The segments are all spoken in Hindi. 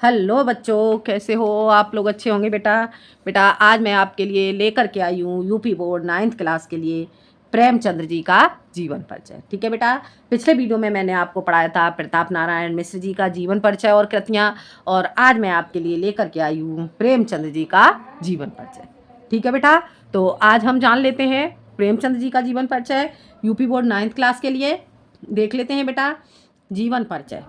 हेलो बच्चों, कैसे हो आप लोग? अच्छे होंगे बेटा। बेटा आज मैं आपके लिए लेकर के आई हूँ यूपी बोर्ड 9th क्लास के लिए प्रेमचंद्र जी का जीवन परिचय। ठीक है बेटा। पिछले वीडियो में मैंने आपको पढ़ाया था प्रताप नारायण मिश्र जी का जीवन परिचय और कृतियाँ, और आज मैं आपके लिए लेकर के आई हूँ प्रेमचंद्र जी का जीवन परिचय। ठीक है बेटा, तो आज हम जान लेते हैं प्रेमचंद्र जी का जीवन परिचय यूपी बोर्ड 9th क्लास के लिए। देख लेते हैं बेटा। जीवन परिचय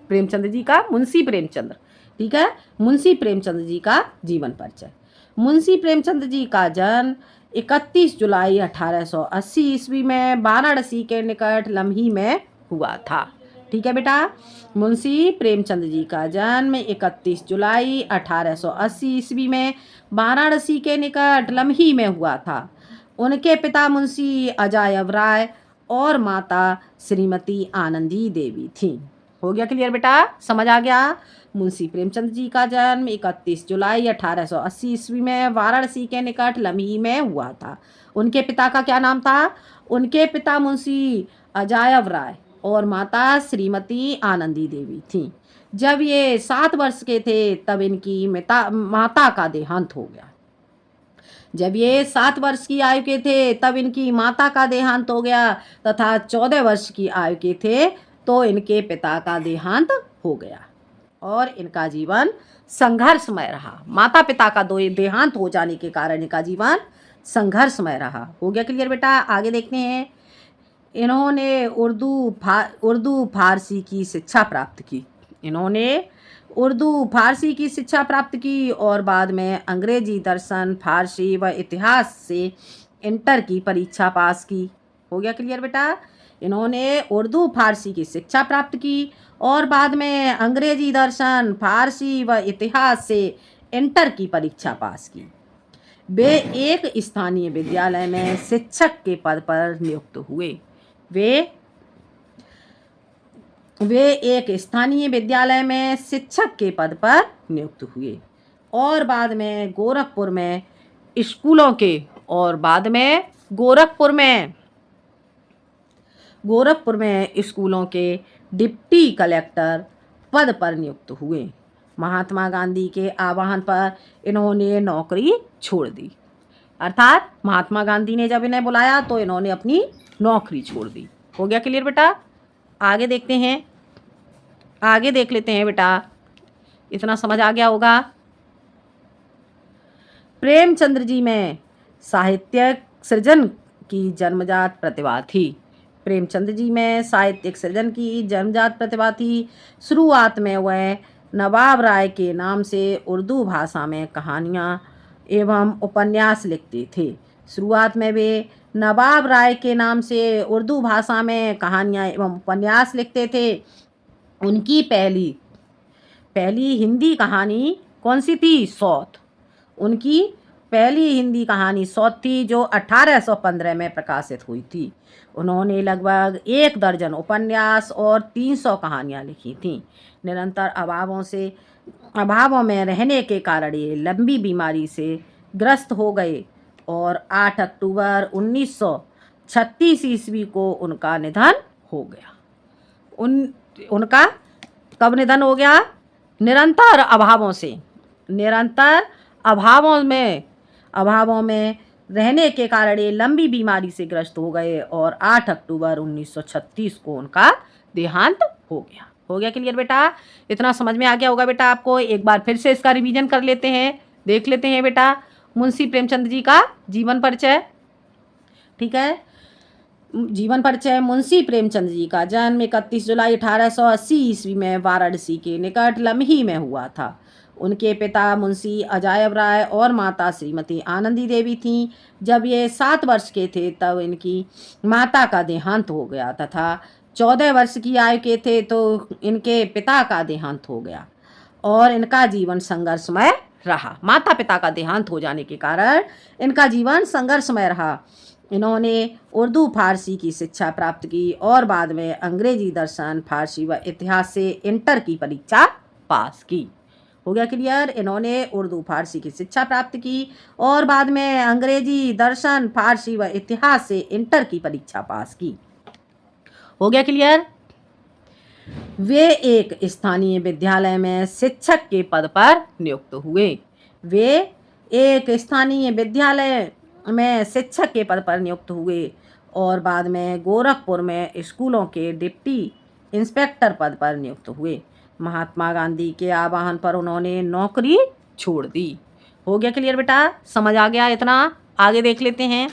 प्रेमचंद्र जी का, मुंशी प्रेमचंद्र। ठीक है, मुंशी प्रेमचंद्र जी का जीवन परिचय। मुंशी प्रेमचंद्र जी का जन्म 31 जुलाई 1880 ईस्वी में वाराणसी के निकट लम्ही में हुआ था। ठीक है बेटा, मुंशी प्रेमचंद्र जी का जन्म 31 जुलाई 1880 ईस्वी में वाराणसी के निकट लम्ही में हुआ था। उनके पिता मुंशी अजायब राय और माता श्रीमती आनंदी देवी थी। हो गया क्लियर बेटा? समझ आ गया? मुंशी प्रेमचंद जी का जन्म 31 जुलाई 1880 ईस्वी में वाराणसी के निकट लम्ही में हुआ था। उनके पिता का क्या नाम था? उनके पिता मुंशी अजायब राय और माता श्रीमती आनंदी देवी थी। जब ये 7 वर्ष के थे तब इनकी माता का देहांत हो गया। जब ये 7 वर्ष की आयु के थे तब इनकी माता का देहांत हो गया तथा 14 वर्ष की आयु के थे तो इनके पिता का देहांत हो गया और इनका जीवन संघर्षमय रहा। माता पिता का देहांत हो जाने के कारण इनका जीवन संघर्षमय रहा। हो गया क्लियर बेटा? आगे देखते हैं। इन्होंने उर्दू फारसी की शिक्षा प्राप्त की। इन्होंने उर्दू फारसी की शिक्षा प्राप्त की और बाद में अंग्रेजी दर्शन फारसी व इतिहास से इंटर की परीक्षा पास की। हो गया क्लियर बेटा? इन्होंने उर्दू फारसी की शिक्षा प्राप्त की और बाद में अंग्रेजी दर्शन फारसी व इतिहास से इंटर की परीक्षा पास की। वे एक स्थानीय विद्यालय में शिक्षक के पद पर नियुक्त हुए। वे एक स्थानीय विद्यालय में शिक्षक के पद पर नियुक्त हुए और बाद में गोरखपुर में स्कूलों के और बाद में गोरखपुर में स्कूलों के डिप्टी कलेक्टर पद पर नियुक्त हुए। महात्मा गांधी के आह्वान पर इन्होंने नौकरी छोड़ दी। अर्थात महात्मा गांधी ने जब इन्हें बुलाया तो इन्होंने अपनी नौकरी छोड़ दी। हो गया क्लियर बेटा? आगे देखते हैं। आगे देख लेते हैं बेटा। इतना समझ आ गया होगा। प्रेमचंद्र जी में साहित्यिक सृजन की जन्मजात प्रतिभा थी। प्रेमचंद्र जी में साहित्यिक सृजन की जन्मजात प्रतिभा थी। शुरुआत में वह नवाब राय के नाम से उर्दू भाषा में कहानियाँ एवं उपन्यास लिखते थे। शुरुआत में वे नवाब राय के नाम से उर्दू भाषा में कहानियाँ एवं उपन्यास लिखते थे। उनकी पहली हिंदी कहानी कौन सी थी? सौत। उनकी पहली हिंदी कहानी सौत थी जो 1815 में प्रकाशित हुई थी। उन्होंने लगभग 1 दर्जन उपन्यास और 300 कहानियाँ लिखी थीं। निरंतर अभावों में रहने के कारण ये लंबी बीमारी से ग्रस्त हो गए और 8 अक्टूबर 1936 ईस्वी को उनका निधन हो गया। उनका कब निधन हो गया? निरंतर अभावों में रहने के कारण ये लंबी बीमारी से ग्रस्त हो गए और 8 अक्टूबर 1936 को उनका देहांत हो गया। हो गया क्लियर बेटा? इतना समझ में आ गया होगा बेटा आपको। एक बार फिर से इसका रिवीजन कर लेते हैं। देख लेते हैं बेटा मुंशी प्रेमचंद जी का जीवन परिचय। ठीक है, जीवन परिचय। मुंशी प्रेमचंद जी का जन्म 31 जुलाई 1880 ईस्वी में वाराणसी के निकट लम्ही में हुआ था। उनके पिता मुंशी अजायब राय और माता श्रीमती आनंदी देवी थीं। जब ये 7 वर्ष के थे तब इनकी माता का देहांत हो गया तथा 14 वर्ष की आयु के थे तो इनके पिता का देहांत हो गया और इनका जीवन संघर्षमय रहा। माता पिता का देहांत हो जाने के कारण इनका जीवन संघर्षमय रहा। इन्होंने उर्दू फारसी की शिक्षा प्राप्त की और बाद में अंग्रेजी दर्शन फारसी व इतिहास से इंटर की परीक्षा पास की। हो गया क्लियर? इन्होंने उर्दू फारसी की शिक्षा प्राप्त की और बाद में अंग्रेजी दर्शन फारसी व इतिहास से इंटर की परीक्षा पास की। हो गया क्लियर? वे एक स्थानीय विद्यालय में शिक्षक के पद पर नियुक्त हुए। वे एक स्थानीय विद्यालय में शिक्षक के पद पर नियुक्त हुए और बाद में गोरखपुर में स्कूलों के डिप्टी इंस्पेक्टर पद पर नियुक्त हुए। महात्मा गांधी के आह्वान पर उन्होंने नौकरी छोड़ दी। हो गया क्लियर बेटा? समझ आ गया इतना? आगे देख लेते हैं।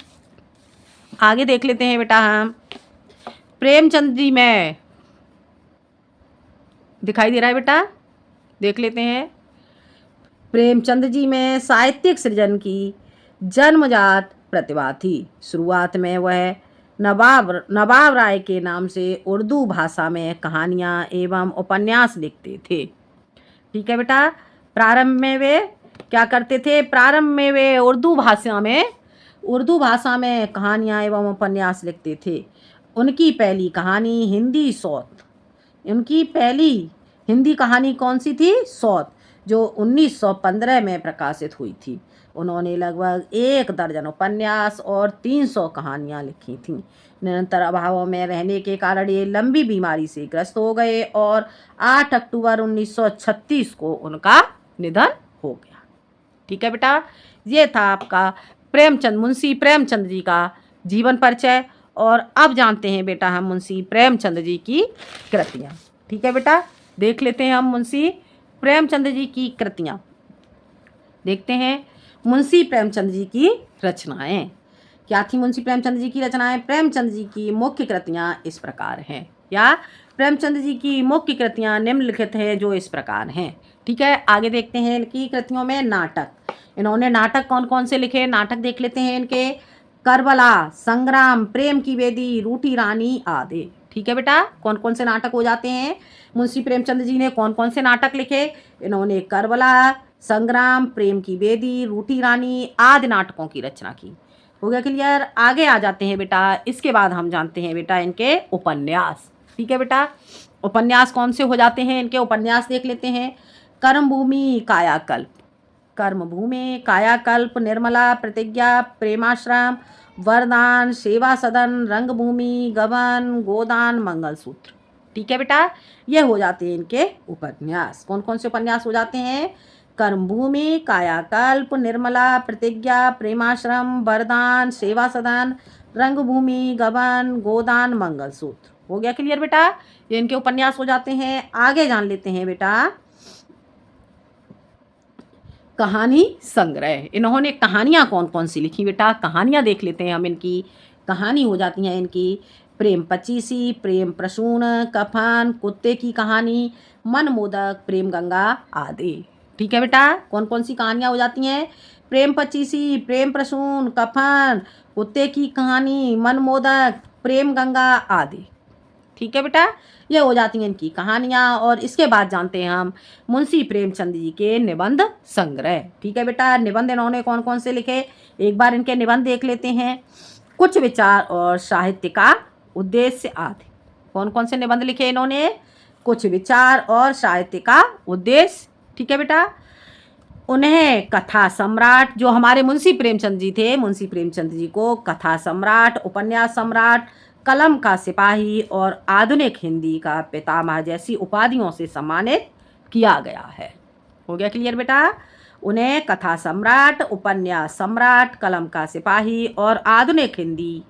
आगे देख लेते हैं बेटा हम प्रेमचंद जी में दिखाई दे रहा है बेटा? देख लेते हैं। प्रेमचंद जी में साहित्यिक सृजन की जन्मजात प्रतिभा थी। शुरुआत में वह नवाब राय के नाम से उर्दू भाषा में कहानियाँ एवं उपन्यास लिखते थे। ठीक है बेटा? प्रारंभ में वे क्या करते थे? प्रारंभ में वे उर्दू भाषा में कहानियाँ एवं उपन्यास लिखते थे। उनकी पहली हिंदी कहानी कौन सी थी? सौत, जो 1915 में प्रकाशित हुई थी। उन्होंने लगभग 1 दर्जन उपन्यास और 300 कहानियाँ लिखी थीं। निरंतर अभाव में रहने के कारण ये लंबी बीमारी से ग्रस्त हो गए और 8 अक्टूबर 1936 को उनका निधन हो गया। ठीक है बेटा? ये था आपका मुंशी प्रेमचंद जी का जीवन परिचय। और अब जानते हैं बेटा हम मुंशी प्रेमचंद जी की कृतियाँ। ठीक है बेटा? देख लेते हैं हम मुंशी प्रेमचंद जी की कृतियाँ। देखते हैं मुंशी प्रेमचंद जी की रचनाएं। क्या थी मुंशी प्रेमचंद जी की रचनाएं? प्रेमचंद जी की मुख्य कृतियाँ इस प्रकार हैं। या प्रेमचंद जी की मुख्य कृतियाँ निम्नलिखित हैं जो इस प्रकार हैं। ठीक है? आगे देखते हैं इनकी कृतियों में नाटक। इन्होंने नाटक कौन कौन से लिखे? नाटक देख लेते हैं इनके। करबला, संग्राम, प्रेम की वेदी, रूठी रानी आदि। ठीक है बेटा? कौन कौन से नाटक हो जाते हैं? मुंशी प्रेमचंद जी ने कौन कौन से नाटक लिखे? इन्होंने करबला, संग्राम, प्रेम की वेदी, रूठी रानी आदि नाटकों की रचना की। हो गया क्लियर? आगे आ जाते हैं बेटा। इसके बाद हम जानते हैं बेटा इनके उपन्यास। ठीक है बेटा? उपन्यास कौन से हो जाते हैं इनके? उपन्यास देख लेते हैं। कर्मभूमि, कायाकल्प, निर्मला, प्रतिज्ञा, प्रेमाश्रम, वरदान, सेवा सदन, रंगभूमि, गबन, गोदान, मंगलसूत्र। ठीक है बेटा? ये हो जाते हैं इनके उपन्यास। कौन कौन से उपन्यास हो जाते हैं? कर्मभूमि, कायाकल्प, निर्मला, प्रतिज्ञा, प्रेमाश्रम, वरदान, सेवा सदन, रंगभूमि, गबन, गोदान, मंगलसूत्र। हो गया क्लियर बेटा? ये इनके उपन्यास हो जाते हैं। आगे जान लेते हैं बेटा कहानी संग्रह। इन्होंने कहानियाँ कौन कौन सी लिखी बेटा? कहानियाँ देख लेते हैं हम इनकी। कहानी हो जाती हैं इनकी प्रेम पचीसी, प्रेम प्रसून, कफन, कुत्ते की कहानी, मनमोदक, प्रेम गंगा आदि। ठीक है बेटा? कौन कौन सी कहानियाँ हो जाती हैं? प्रेम पचीसी, प्रेम प्रसून, कफन, कुत्ते की कहानी, मनमोदक, प्रेम गंगा आदि। ठीक है बेटा? ये हो जाती हैं इनकी कहानियाँ। और इसके बाद जानते हैं हम मुंशी प्रेमचंद जी के निबंध संग्रह। ठीक है बेटा? निबंध इन्होंने कौन कौन से लिखे? एक बार इनके निबंध देख लेते हैं। कुछ विचार और साहित्य का उद्देश्य आदि। कौन कौन से निबंध लिखे इन्होंने? कुछ विचार और साहित्य का उद्देश्य। ठीक है बेटा? उन्हें कथा सम्राट, जो हमारे मुंशी प्रेमचंद जी थे, मुंशी प्रेमचंद जी को कथा सम्राट, उपन्यास सम्राट, कलम का सिपाही और आधुनिक हिंदी का पितामह जैसी उपाधियों से सम्मानित किया गया है। हो गया क्लियर बेटा? उन्हें कथा सम्राट, उपन्यास सम्राट, कलम का सिपाही और आधुनिक हिंदी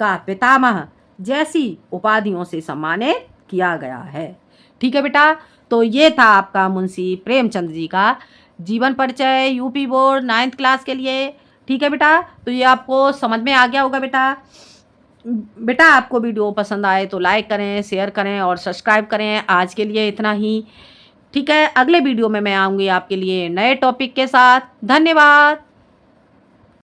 का पितामह जैसी उपाधियों से सम्मानित किया गया है। ठीक है बेटा? तो ये था आपका मुंशी प्रेमचंद जी का जीवन परिचय यूपी बोर्ड 9th क्लास के लिए। ठीक है बेटा? तो ये आपको समझ में आ गया होगा बेटा। बेटा आपको वीडियो पसंद आए तो लाइक करें, शेयर करें और सब्सक्राइब करें। आज के लिए इतना ही। ठीक है? अगले वीडियो में मैं आऊँगी आपके लिए नए टॉपिक के साथ। धन्यवाद।